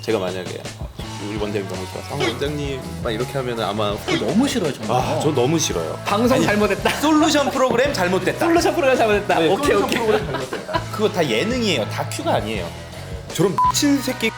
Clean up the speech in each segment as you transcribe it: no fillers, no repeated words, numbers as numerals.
제가 만약에 우리 원장님 너무 좋아서 원장님 막 이렇게 하면 아마 너무 싫어요 저는. 저 너무 싫어요. 방송 잘못했다. 솔루션 프로그램 잘못됐다. 솔루션 프로그램 잘못했다. 네, 오케이. 프로그램 잘못됐다. 그거 다 예능이에요. 다큐가 아니에요. 저런 미친 새끼.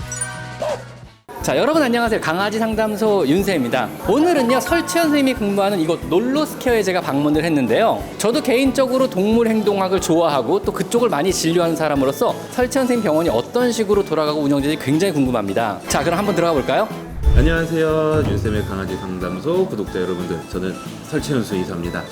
자, 여러분 안녕하세요. 강아지 상담소 윤세입니다. 오늘은요, 설치현 선생님이 근무하는 이곳 놀로스케어에 제가 방문을 했는데요. 저도 개인적으로 동물 행동학을 좋아하고 또 그쪽을 많이 진료하는 사람으로서 설치현 선생님 병원이 어떤 식으로 돌아가고 운영되는지 굉장히 궁금합니다. 자, 그럼 한번 들어가 볼까요? 안녕하세요. 윤쌤의 강아지 상담소 구독자 여러분들. 저는 설치현 수의사입니다.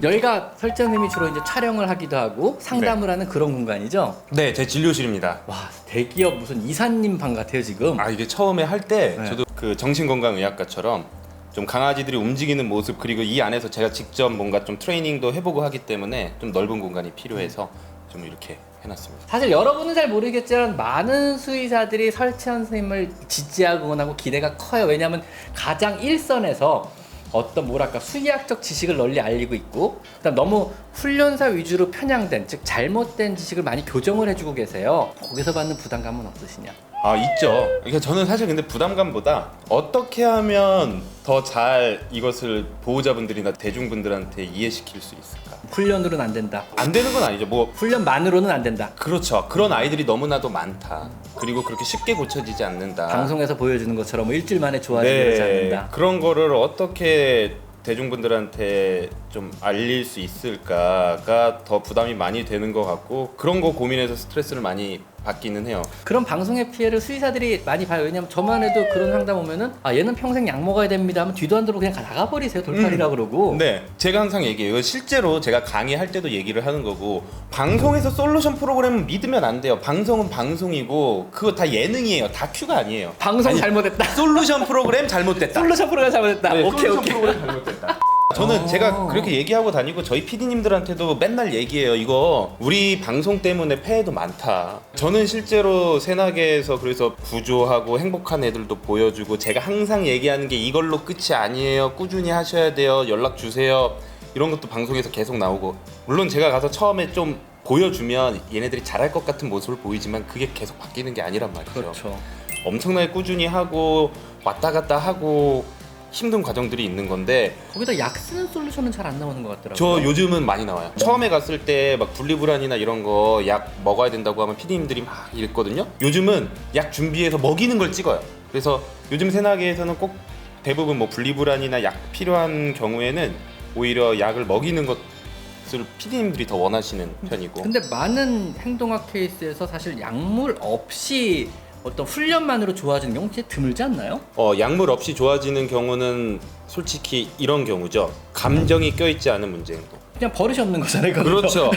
여기가 설치현 선생님이 주로 이제 촬영을 하기도 하고 상담을 하는 그런 공간이죠? 네, 제 진료실입니다. 와, 대기업 무슨 이사님 방 같아요, 지금. 아, 이게 처음에 할 때 네. 저도 그 정신건강의학과처럼 좀 강아지들이 움직이는 모습, 그리고 이 안에서 제가 직접 뭔가 좀 트레이닝도 해보고 하기 때문에 좀 넓은 공간이 필요해서 좀 이렇게 해놨습니다. 사실 여러분은 잘 모르겠지만 많은 수의사들이 설치현 선생님을 지지하고 하고 기대가 커요. 왜냐하면 가장 일선에서 어떤 뭐랄까 수의학적 지식을 널리 알리고 있고, 그다음 너무 훈련사 위주로 편향된, 즉 잘못된 지식을 많이 교정을 해주고 계세요. 거기서 받는 부담감은 없으시냐? 아, 있죠. 그러니까 저는 사실 근데 부담감보다 어떻게 하면 더 잘 이것을 보호자분들이나 대중분들한테 이해시킬 수 있을까? 훈련으로는 안 된다. 안 되는 건 아니죠. 뭐 훈련만으로는 안 된다. 그렇죠. 그런 아이들이 너무나도 많다. 그리고 그렇게 쉽게 고쳐지지 않는다. 방송에서 보여주는 것처럼 뭐 일주일 만에 좋아지지 네, 않는다. 그런 거를 어떻게 대중분들한테 좀 알릴 수 있을까가 더 부담이 많이 되는 것 같고, 그런 거 고민해서 스트레스를 많이 받기는 해요. 그런 방송의 피해를 수의사들이 많이 봐요. 왜냐면 저만 해도 그런 상담 오면은 아, 얘는 평생 약 먹어야 됩니다 하면 뒤도 안 들고 그냥 나가버리세요. 돌팔이라 그러고. 네, 제가 항상 얘기해요. 실제로 제가 강의할 때도 얘기를 하는 거고, 방송에서 솔루션 프로그램은 믿으면 안 돼요. 방송은 방송이고 그거 다 예능이에요. 다큐가 아니에요. 방송 아니, 잘못했다. 솔루션 프로그램 잘못됐다. 솔루션 프로그램 잘못했다. 네, 오케이 솔루션 오케이. 프로그램 잘못됐다. 저는 제가 그렇게 얘기하고 다니고 저희 PD님들한테도 맨날 얘기해요. 이거 우리 방송 때문에 폐해도 많다. 저는 실제로 새나개에서 그래서 구조하고 행복한 애들도 보여주고, 제가 항상 얘기하는 게 이걸로 끝이 아니에요. 꾸준히 하셔야 돼요. 연락 주세요. 이런 것도 방송에서 계속 나오고, 물론 제가 가서 처음에 좀 보여주면 얘네들이 잘할 것 같은 모습을 보이지만 그게 계속 바뀌는 게 아니란 말이죠. 그렇죠. 엄청나게 꾸준히 하고 왔다 갔다 하고 힘든 과정들이 있는 건데, 거기다 약 쓰는 솔루션은 잘 안 나오는 것 같더라고요. 저 요즘은 많이 나와요. 처음에 갔을 때 막 분리불안이나 이런 거 약 먹어야 된다고 하면 PD님들이 막 이랬거든요. 요즘은 약 준비해서 먹이는 걸 찍어요. 그래서 요즘 새나개에서는 꼭 대부분 뭐 분리불안이나 약 필요한 경우에는 오히려 약을 먹이는 것을 PD님들이 더 원하시는 편이고. 근데 많은 행동학 케이스에서 사실 약물 없이 어떤 훈련만으로 좋아지는 경우 진짜 드물지 않나요? 약물 없이 좋아지는 경우는 솔직히 이런 경우죠. 감정이 껴있지 않은 문제 행동. 그냥 버릇이 없는 거잖아요. 그거. 그렇죠.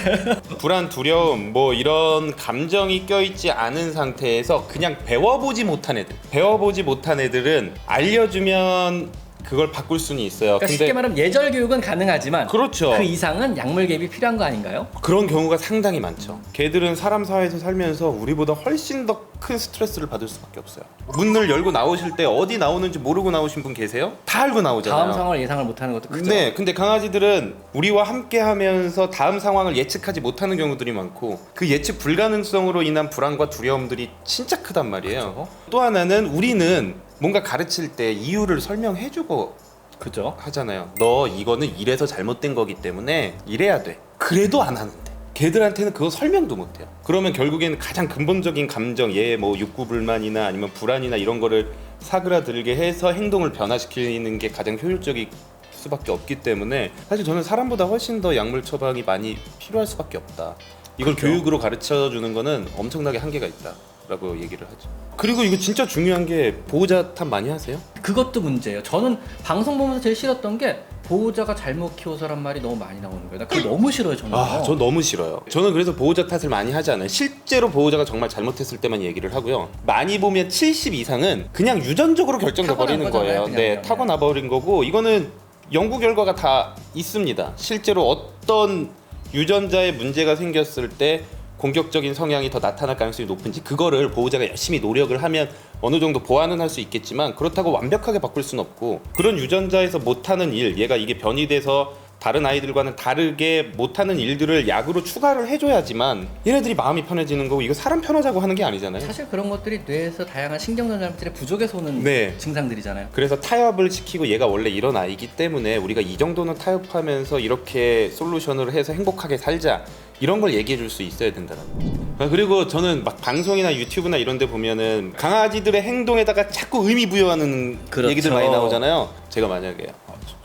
불안, 두려움, 뭐 이런 감정이 껴있지 않은 상태에서 그냥 배워보지 못한 애들은 알려주면 그걸 바꿀 수는 있어요. 그러니까 쉽게 말하면 예절 교육은 가능하지만 그렇죠. 그 이상은 약물 개입이 필요한 거 아닌가요? 그런 경우가 상당히 많죠. 걔들은 사람 사회에서 살면서 우리보다 훨씬 더 큰 스트레스를 받을 수밖에 없어요. 문을 열고 나오실 때 어디 나오는지 모르고 나오신 분 계세요? 다 알고 나오잖아요. 다음 상황을 예상을 못하는 것도 크죠. 네, 근데 강아지들은 우리와 함께 하면서 다음 상황을 예측하지 못하는 경우들이 많고, 그 예측 불가능성으로 인한 불안과 두려움들이 진짜 크단 말이에요. 그렇죠. 또 하나는 우리는 뭔가 가르칠 때 이유를 설명해주고 그죠. 하잖아요. 너 이거는 이래서 잘못된 거기 때문에 이래야 돼. 그래도 안 하는데 걔들한테는 그거 설명도 못해요. 그러면 결국에는 가장 근본적인 감정, 얘 뭐 육구불만이나 아니면 불안이나 이런 거를 사그라들게 해서 행동을 변화시키는 게 가장 효율적일 수밖에 없기 때문에, 사실 저는 사람보다 훨씬 더 약물 처방이 많이 필요할 수밖에 없다. 이걸 그렇죠. 교육으로 가르쳐 주는 거는 엄청나게 한계가 있다라고 얘기를 하죠. 그리고 이거 진짜 중요한 게, 보호자 탓 많이 하세요? 그것도 문제예요. 저는 방송 보면서 제일 싫었던 게 보호자가 잘못 키워서란 말이 너무 많이 나오는 거예요. 나 그거 너무 싫어요, 저는. 저 너무 싫어요. 저는 그래서 보호자 탓을 많이 하지 않아요. 실제로 보호자가 정말 잘못했을 때만 얘기를 하고요. 많이 보면 70 이상은 그냥 유전적으로 결정돼 버리는 타고난 거예요. 거잖아요, 네, 그냥. 타고나 버린 거고, 이거는 연구 결과가 다 있습니다. 실제로 어떤 유전자에 문제가 생겼을 때 공격적인 성향이 더 나타날 가능성이 높은지, 그거를 보호자가 열심히 노력을 하면 어느 정도 보완은 할 수 있겠지만, 그렇다고 완벽하게 바꿀 수는 없고, 그런 유전자에서 못하는 일, 얘가 이게 변이돼서 다른 아이들과는 다르게 못하는 일들을 약으로 추가를 해줘야지만 얘네들이 마음이 편해지는 거고, 이거 사람 편하자고 하는 게 아니잖아요. 사실 그런 것들이 뇌에서 다양한 신경전달물질의 부족에서 오는 네. 증상들이잖아요. 그래서 타협을 시키고, 얘가 원래 이런 아이기 때문에 우리가 이 정도는 타협하면서 이렇게 솔루션을 해서 행복하게 살자, 이런 걸 얘기해 줄 수 있어야 된다는 거죠. 그리고 저는 막 방송이나 유튜브나 이런 데 보면은 강아지들의 행동에다가 자꾸 의미 부여하는 그렇죠. 얘기들 많이 나오잖아요. 제가 만약에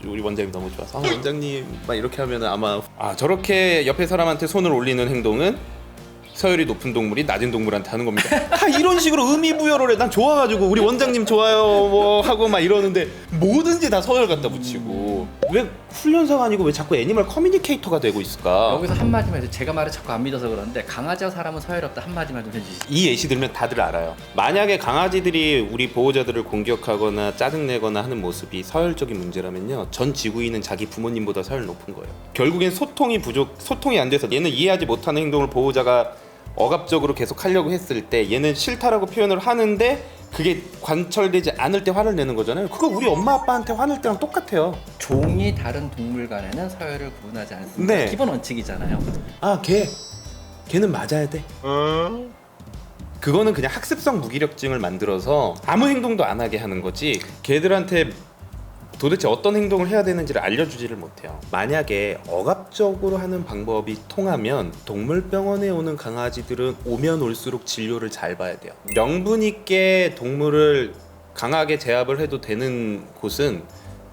우리 원장님 너무 좋아서 원장님 막 이렇게 하면은 아마 저렇게 옆에 사람한테 손을 올리는 행동은 서열이 높은 동물이 낮은 동물한테 하는 겁니다. 다 이런 식으로 의미 부여를 해. 난 좋아가지고 우리 원장님 좋아요 뭐 하고 막 이러는데 뭐든지 다 서열 갖다 붙이고, 왜 훈련사가 아니고 왜 자꾸 애니멀 커뮤니케이터가 되고 있을까? 여기서 한마디만 해도 제가 말을 자꾸 안 믿어서 그러는데 강아지와 사람은 서열없다 한마디만 좀 해주시죠. 이 예시 들면 다들 알아요. 만약에 강아지들이 우리 보호자들을 공격하거나 짜증내거나 하는 모습이 서열적인 문제라면요, 전 지구인은 자기 부모님보다 서열 높은 거예요. 결국엔 소통이 안 돼서 얘는 이해하지 못하는 행동을 보호자가 억압적으로 계속 하려고 했을 때 얘는 싫다라고 표현을 하는데 그게 관철되지 않을 때 화를 내는 거잖아요. 그거 우리 엄마 아빠한테 화낼 때랑 똑같아요. 종이 다른 동물 간에는 서열을 구분하지 않습니다. 네. 기본 원칙이잖아요. 걔는 맞아야 돼. 그거는 그냥 학습성 무기력증을 만들어서 아무 행동도 안 하게 하는 거지, 걔들한테 도대체 어떤 행동을 해야 되는지를 알려주지를 못해요. 만약에 억압적으로 하는 방법이 통하면 동물병원에 오는 강아지들은 오면 올수록 진료를 잘 봐야 돼요. 명분 있게 동물을 강하게 제압을 해도 되는 곳은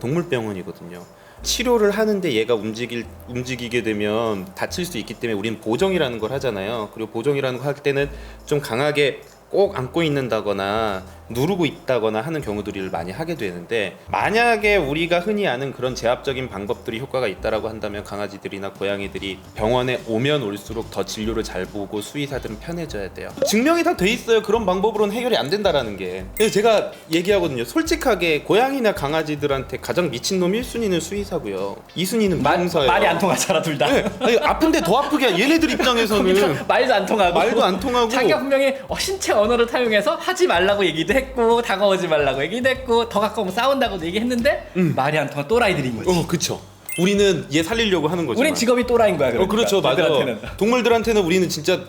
동물병원이거든요. 치료를 하는데 얘가 움직이게 되면 다칠 수 있기 때문에 우리는 보정이라는 걸 하잖아요. 그리고 보정이라는 거 할 때는 좀 강하게 꼭 안고 있는다거나 누르고 있다거나 하는 경우들을 많이 하게 되는데, 만약에 우리가 흔히 아는 그런 제압적인 방법들이 효과가 있다라고 한다면 강아지들이나 고양이들이 병원에 오면 올수록 더 진료를 잘 보고 수의사들은 편해져야 돼요. 증명이 다 돼 있어요. 그런 방법으로는 해결이 안 된다라는 게. 그래서 제가 얘기하거든요. 솔직하게 고양이나 강아지들한테 가장 미친놈 1순위는 수의사고요, 2순위는 무용사예요. 말이 안 통하잖아 둘 다. 네. 아니, 아픈데 더 아프게 얘네들 입장에서는 말도 안 통하고 자기가 분명히 신체 언어를 사용해서 하지 말라고 얘기도 했고 다가오지 말라고 얘기도 했고 더 가까우면 싸운다고도 얘기했는데 말이 안 통한 또라이들인 거지. 그쵸. 우리는 얘 살리려고 하는 거지만 우린 직업이 또라이인 거야. 그러니까. 그렇죠. 맞아. 얘들한테는. 동물들한테는 우리는 진짜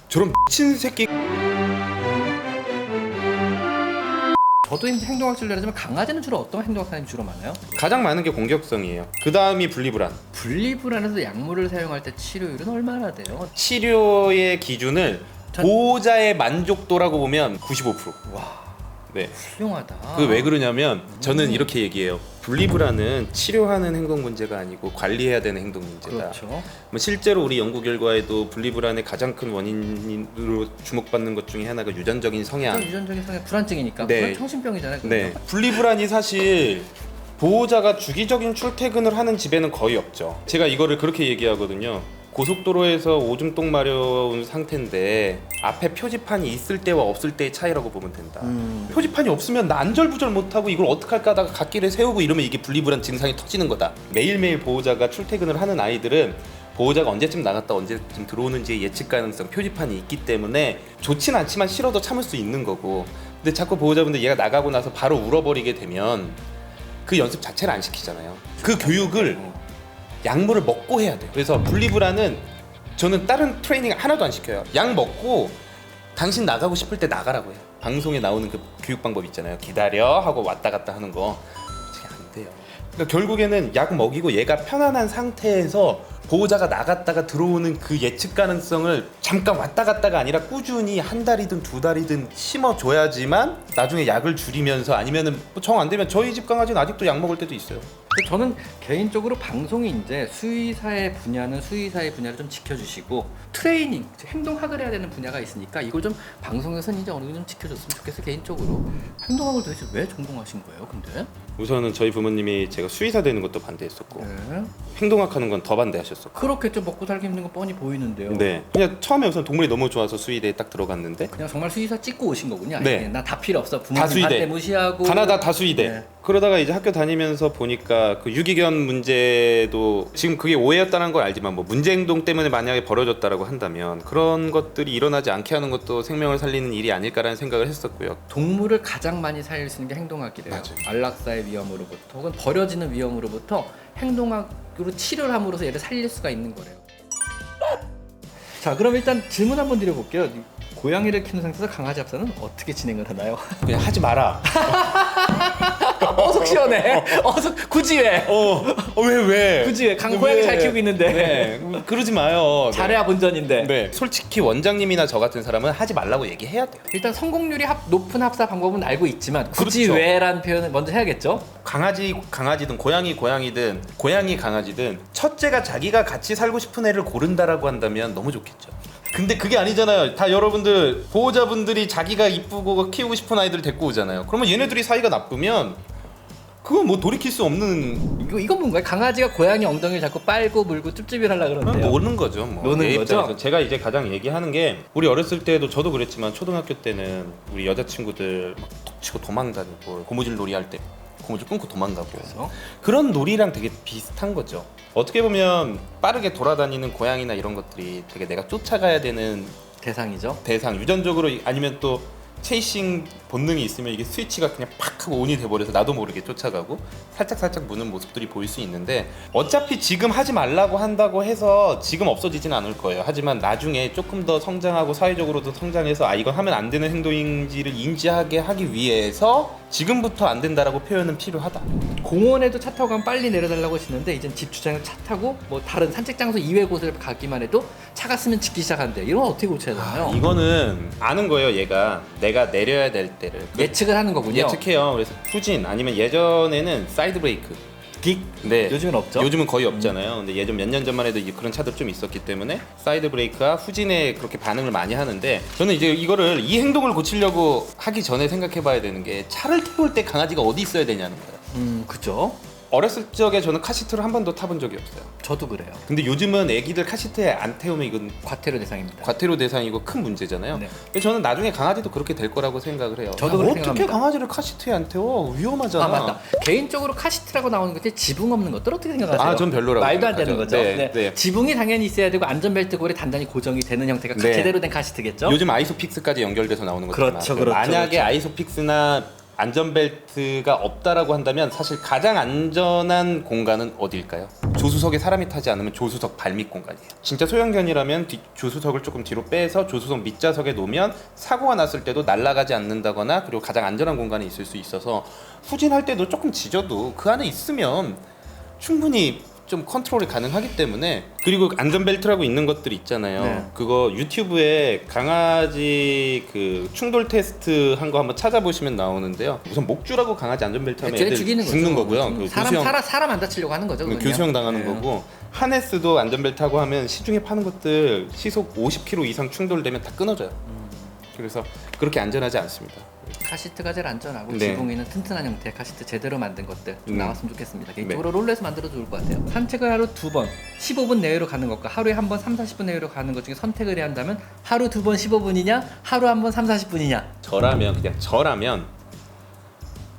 저런 미친 새끼. 저도 이제 행동학적으로 하지만 강아지는 주로 어떤 행동학사람이 주로 많아요? 가장 많은 게 공격성이에요. 그 다음이 분리불안. 분리불안에서 약물을 사용할 때 치료율은 얼마나 돼요? 치료의 기준을 보호자의 만족도라고 보면 95%. 와, 네. 훌륭하다. 그 왜 그러냐면 저는 이렇게 얘기해요. 분리불안은 치료하는 행동 문제가 아니고 관리해야 되는 행동 문제다. 그렇죠. 뭐 실제로 우리 연구 결과에도 분리불안의 가장 큰 원인으로 주목받는 것 중에 하나가 유전적인 성향. 유전적인 성향 불안증이니까. 네. 그건 정신병이잖아요. 네. 분리불안이 사실 보호자가 주기적인 출퇴근을 하는 집에는 거의 없죠. 제가 이거를 그렇게 얘기하거든요. 고속도로에서 오줌 똥 마려운 상태인데 앞에 표지판이 있을 때와 없을 때의 차이라고 보면 된다. 표지판이 없으면 나 안절부절 못하고 이걸 어떡할까 하다가 갓길에 세우고 이러면 이게 분리불안 증상이 터지는 거다. 매일매일 보호자가 출퇴근을 하는 아이들은 보호자가 언제쯤 나갔다 언제쯤 들어오는지의 예측 가능성, 표지판이 있기 때문에 좋진 않지만 싫어도 참을 수 있는 거고, 근데 자꾸 보호자분들 얘가 나가고 나서 바로 울어버리게 되면 그 연습 자체를 안 시키잖아요. 그 교육을 약물을 먹고 해야 돼요. 그래서 분리불안은 저는 다른 트레이닝 하나도 안 시켜요. 약 먹고 당신 나가고 싶을 때 나가라고 해요. 방송에 나오는 그 교육 방법 있잖아요. 기다려 하고 왔다 갔다 하는 거. 그게 안 돼요. 그러니까 결국에는 약 먹이고 얘가 편안한 상태에서 보호자가 나갔다가 들어오는 그 예측 가능성을 잠깐 왔다 갔다가 아니라 꾸준히 한 달이든 두 달이든 심어줘야지만 나중에 약을 줄이면서, 아니면은 정 안 되면 저희 집 강아지는 아직도 약 먹을 때도 있어요. 저는 개인적으로 방송이 이제 수의사의 분야는 수의사의 분야를 좀 지켜주시고 트레이닝, 행동학을 해야 되는 분야가 있으니까 이걸 좀 방송에서는 이제 어느 정도 좀 지켜줬으면 좋겠어요. 개인적으로. 행동학을 도대체 왜 전공하신 거예요? 근데? 우선은 저희 부모님이 제가 수의사 되는 것도 반대했었고 네. 행동학 하는 건 더 반대하셨었고. 그렇겠죠. 먹고 살기 힘든 거 뻔히 보이는데요. 네. 그냥 처음에 우선 동물이 너무 좋아서 수의대에 딱 들어갔는데 그냥 정말 수의사 찍고 오신 거군요. 네. 나 다 필요 없어. 다 부모님 수의대. 반대 무시하고. 가나다 다 수의대. 네. 그러다가 이제 학교 다니면서 보니까 그 유기견 문제도 지금 그게 오해였다는 걸 알지만 뭐 문제 행동 때문에 만약에 벌어졌다라고 한다면 그런 것들이 일어나지 않게 하는 것도 생명을 살리는 일이 아닐까라는 생각을 했었고요. 동물을 가장 많이 살릴 수 있는 게 행동학이래요. 맞아요. 안락사의 위험으로부터 혹은 버려지는 위험으로부터 행동학 치료를 함으로써 얘를 살릴 수가 있는 거래요. 자, 그럼 일단 질문 한번 드려볼게요. 고양이를 키우는 상태에서 강아지 합사는 어떻게 진행을 하나요? 그냥 하지 마라. 속 시원해. 굳이 왜? 왜? 굳이 왜? 고양이 잘 키우고 있는데. 네, 그러지 마요. 잘해야 본전인데. 네. 솔직히 원장님이나 저 같은 사람은 하지 말라고 얘기해야 돼요. 일단 성공률이 높은 합사 방법은 알고 있지만 굳이 그렇죠. 왜라는 표현을 먼저 해야겠죠. 강아지든 고양이든 고양이 강아지든 첫째가 자기가 같이 살고 싶은 애를 고른다라고 한다면 너무 좋겠죠. 근데 그게 아니잖아요. 다 여러분들 보호자분들이 자기가 이쁘고 키우고 싶은 아이들을 데리고 오잖아요. 그러면 얘네들이 사이가 나쁘면 그건 뭐 돌이킬 수 없는 이건 뭔가요? 강아지가 고양이 엉덩이를 자꾸 빨고 물고 찝찝이 하려고 그러는데요. 노는 거죠. 뭐. 노는 내 거죠? 입장에서 제가 이제 가장 얘기하는 게 우리 어렸을 때도 저도 그랬지만 초등학교 때는 우리 여자친구들 막 툭 치고 도망다니고 고무줄 놀이 할 때 고무줄 끊고 도망가고 그래서 그런 놀이랑 되게 비슷한 거죠. 어떻게 보면 빠르게 돌아다니는 고양이나 이런 것들이 되게 내가 쫓아가야 되는 대상이죠. 대상 유전적으로 아니면 또 체이싱 본능이 있으면 이게 스위치가 그냥 팍 하고 온이 돼버려서 나도 모르게 쫓아가고 살짝 무는 모습들이 보일 수 있는데 어차피 지금 하지 말라고 한다고 해서 지금 없어지지는 않을 거예요. 하지만 나중에 조금 더 성장하고 사회적으로도 성장해서 이건 하면 안 되는 행동인지를 인지하게 하기 위해서 지금부터 안 된다라고 표현은 필요하다. 공원에도 차 타고 가면 빨리 내려달라고 하시는데 이젠 집 주차장에 차 타고 뭐 다른 산책 장소 이외 곳을 가기만 해도 차가 쓰면 짖기 시작한대. 이런 건 어떻게 고쳐야 되나요? 이거는 아는 거예요. 얘가 내가 내려야 될 때를 예측을 하는 거군요. 예측해요. 그래서 후진 아니면 예전에는 사이드 브레이크 긱. 네. 요즘은 없죠. 요즘은 거의 없잖아요. 근데 예전 몇 년 전만 해도 이제 그런 차들 좀 있었기 때문에 사이드 브레이크와 후진에 그렇게 반응을 많이 하는데 저는 이제 이거를 이 행동을 고치려고 하기 전에 생각해봐야 되는 게 차를 태울 때 강아지가 어디 있어야 되냐는 거예요. 그죠. 어렸을 적에 저는 카시트를 한 번도 타본 적이 없어요. 저도 그래요. 근데 요즘은 애기들 카시트에 안 태우면 이건 과태료 대상입니다. 과태료 대상이고 큰 문제잖아요. 네. 근데 저는 나중에 강아지도 그렇게 될 거라고 생각을 해요. 저도 야, 그렇게 어떻게 생각합니다. 강아지를 카시트에 안 태워? 위험하잖아. 아, 맞다. 개인적으로 카시트라고 나오는 것들 지붕 없는 것들 어떻게 생각하세요? 아, 전 별로라고 말도 안 생각하죠. 되는 거죠. 네, 네. 지붕이 당연히 있어야 되고 안전벨트 골이 단단히 고정이 되는 형태가 네. 제대로 된 카시트겠죠? 요즘 아이소픽스까지 연결돼서 나오는 것들 그렇죠, 그렇죠, 만약에 그렇죠. 아이소픽스나 안전벨트가 없다라고 한다면 사실 가장 안전한 공간은 어디일까요? 조수석에 사람이 타지 않으면 조수석 발밑 공간이에요. 진짜 소형견이라면 조수석을 조금 뒤로 빼서 조수석 밑좌석에 놓으면 사고가 났을 때도 날아가지 않는다거나 그리고 가장 안전한 공간에 있을 수 있어서 후진할 때도 조금 짖어도 그 안에 있으면 충분히 좀 컨트롤이 가능하기 때문에 그리고 안전벨트라고 있는 것들이 있잖아요. 네. 그거 유튜브에 강아지 그 충돌 테스트 한 거 한번 찾아보시면 나오는데요. 우선 목줄하고 강아지 안전벨트 하면 쟤네 애들 죽이는 죽는 거죠. 거고요. 그 사람 안 다치려고 하는 거죠. 그건요. 교수형 당하는 네. 거고 하네스도 안전벨트 하고 하면 시중에 파는 것들 시속 50km 이상 충돌되면 다 끊어져요. 그래서 그렇게 안전하지 않습니다. 카시트가 제일 안전하고 네. 지붕에는 튼튼한 형태의 카시트 제대로 만든 것들 좀 나왔으면 좋겠습니다. 개인적으로 네. 롤러에서 만들어도 좋을 것 같아요. 산책을 하루 2번 15분 내외로 가는 것과 하루에 한 번 3, 40분 내외로 가는 것 중에 선택을 해야 한다면 하루 2번 15분이냐 하루 한 번 3, 40분이냐. 저라면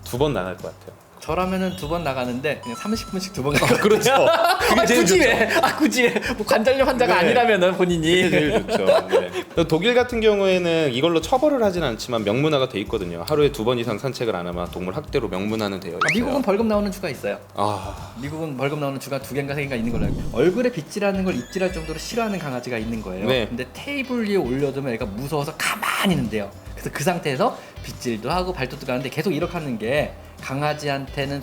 2번 나갈 것 같아요. 저라면은 2번 나가는데 그냥 30분씩 2번 가요. 그렇죠. 그게 제일 굳이 좋죠. 왜? 굳이 왜? 뭐 관절염 환자가 네. 아니라면은 본인이. 그게 제일 좋죠. 네. 독일 같은 경우에는 이걸로 처벌을 하진 않지만 명문화가 돼 있거든요. 하루에 2번 이상 산책을 안 하면 동물 학대로 명문화는 되어 있어요. 미국은 벌금 나오는 주가 있어요. 아, 미국은 벌금 나오는 주가 2개인가 3개인가 있는 걸로 알고 있어요. 얼굴에 빗질하는 걸 입질할 정도로 싫어하는 강아지가 있는 거예요. 네. 근데 테이블 위에 올려두면 애가 무서워서 가만히 있는데요. 그래서 그 상태에서 빗질도 하고 발톱도 가는데 계속 이렇게 하는 게 강아지한테는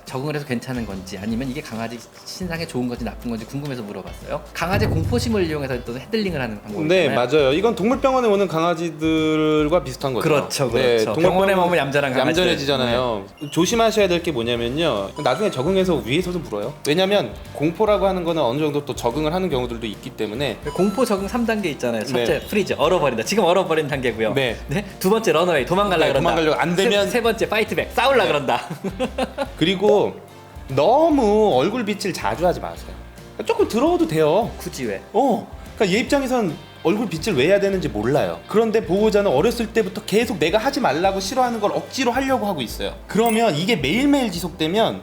적응을 해서 괜찮은 건지 아니면 이게 강아지 신상에 좋은 건지 나쁜 건지 궁금해서 물어봤어요. 강아지 공포심을 이용해서 또 헤들링을 하는 방법이잖아요. 네, 맞아요. 이건 동물병원에 오는 강아지들과 비슷한 거죠. 그렇죠, 그렇죠. 네, 병원에 오면 얌전한 강아지들. 얌전해지잖아요. 조심하셔야 될 게 뭐냐면요. 나중에 적응해서 위에서도 물어요. 왜냐면 공포라고 하는 거는 어느 정도 또 적응을 하는 경우들도 있기 때문에 공포 적응 3단계 있잖아요. 첫째 네. 프리즈 얼어버린다. 지금 얼어버린 단계고요. 네. 두 번째 런어웨이 도망가려 네, 그런다. 도망가려고 안 되면 세 번째 파이트백 싸울라 네. 그런다. 그리고 너무 얼굴 빗질 자주 하지 마세요. 조금 들어도 돼요. 굳이 왜? 그러니까 얘 입장에선 얼굴 빗질 왜 해야 되는지 몰라요. 그런데 보호자는 어렸을 때부터 계속 내가 하지 말라고 싫어하는 걸 억지로 하려고 하고 있어요. 그러면 이게 매일매일 지속되면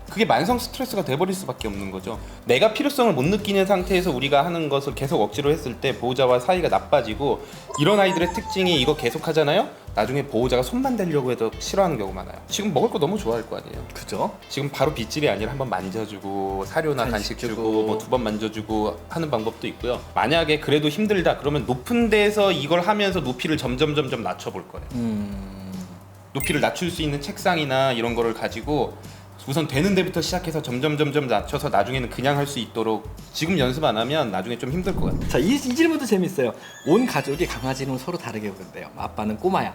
그게 만성 스트레스가 돼버릴 수밖에 없는 거죠. 내가 필요성을 못 느끼는 상태에서 우리가 하는 것을 계속 억지로 했을 때 보호자와 사이가 나빠지고, 이런 아이들의 특징이 이거 계속 하잖아요? 나중에 보호자가 손만 대려고 해도 싫어하는 경우가 많아요. 지금 먹을 거 너무 좋아할 거 아니에요. 그죠? 지금 바로 빗질이 아니라 한번 만져주고 사료나 간식 주고 뭐 2번 만져주고 하는 방법도 있고요. 만약에 그래도 힘들다 그러면 높은 데서 이걸 하면서 높이를 점점 낮춰볼 거예요. 높이를 낮출 수 있는 책상이나 이런 거를 가지고 우선 되는 데부터 시작해서 점점 낮춰서 나중에는 그냥 할 수 있도록, 지금 연습 안 하면 나중에 좀 힘들 것 같아요. 자, 이 질문도 재밌어요. 온 가족이 강아지는 서로 다르게 부른대요. 아빠는 꼬마야,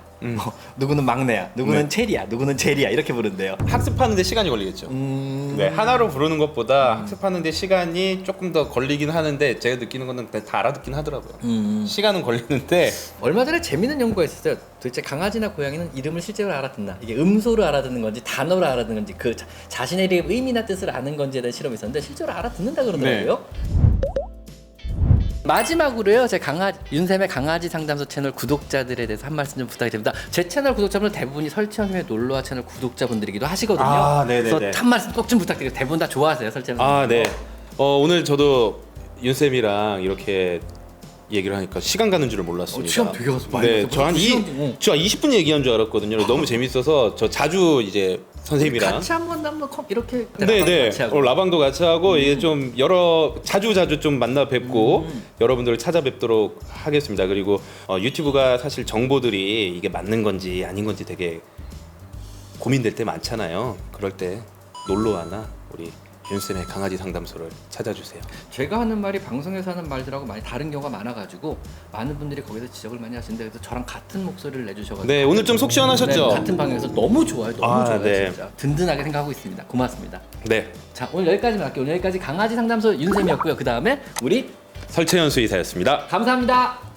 누구는 막내야, 누구는 네. 체리야, 누구는 제리야 이렇게 부른대요. 학습하는데 시간이 걸리겠죠. 네, 하나로 부르는 것보다 학습하는데 시간이 조금 더 걸리긴 하는데, 제가 느끼는 거는 다 알아듣긴 하더라고요. 시간은 걸리는데. 얼마 전에 재밌는 연구가 있었어요. 도대체 강아지나 고양이는 이름을 실제로 알아듣나? 이게 음소를 알아듣는 건지 단어를 알아듣는 건지, 그 자신의 이름의 의미나 뜻을 아는 건지에 대한 실험이 있었는데 실제로 알아듣는다 그러더라고요. 마지막으로요, 제 윤쌤의 강아지 상담소 채널 구독자들에 대해서 한 말씀 좀 부탁드립니다. 제 채널 구독자분들 대부분이 설치현 선생님의 놀러와 채널 구독자분들이기도 하시거든요. 아, 네네네. 그래서 한 말씀 꼭 좀 부탁드려요. 대부분 다 좋아하세요, 설치현 선생님. 아, 네. 오늘 저도 윤쌤이랑 이렇게 얘기를 하니까 시간 가는 줄을 몰랐습니다. 시간 되게 많이 네, 갔어요. 저 20분 얘기한 줄 알았거든요. 너무 재밌어서 저 자주 이제 선생님이랑 같이 한번 이렇게 네네 같이 하고. 라방도 같이 하고 이게 좀 자주 좀 만나 뵙고 여러분들을 찾아뵙도록 하겠습니다. 그리고 유튜브가 사실 정보들이 이게 맞는 건지 아닌 건지 되게 고민될 때 많잖아요. 그럴 때 놀러와나 우리 윤쌤의 강아지 상담소를 찾아주세요. 제가 하는 말이 방송에서 하는 말들하고 많이 다른 경우가 많아가지고 많은 분들이 거기서 지적을 많이 하시는데, 그래서 저랑 같은 목소리를 내주셔가지고 네, 오늘 좀 속 시원하셨죠? 네, 같은 방향에서 너무 좋아요. 너무 좋아요. 네. 진짜 든든하게 생각하고 있습니다. 고맙습니다. 네, 자, 오늘 여기까지만 할게요. 오늘 여기까지 강아지 상담소 윤쌤이었고요. 그 다음에 우리 설채연 수의사였습니다. 감사합니다.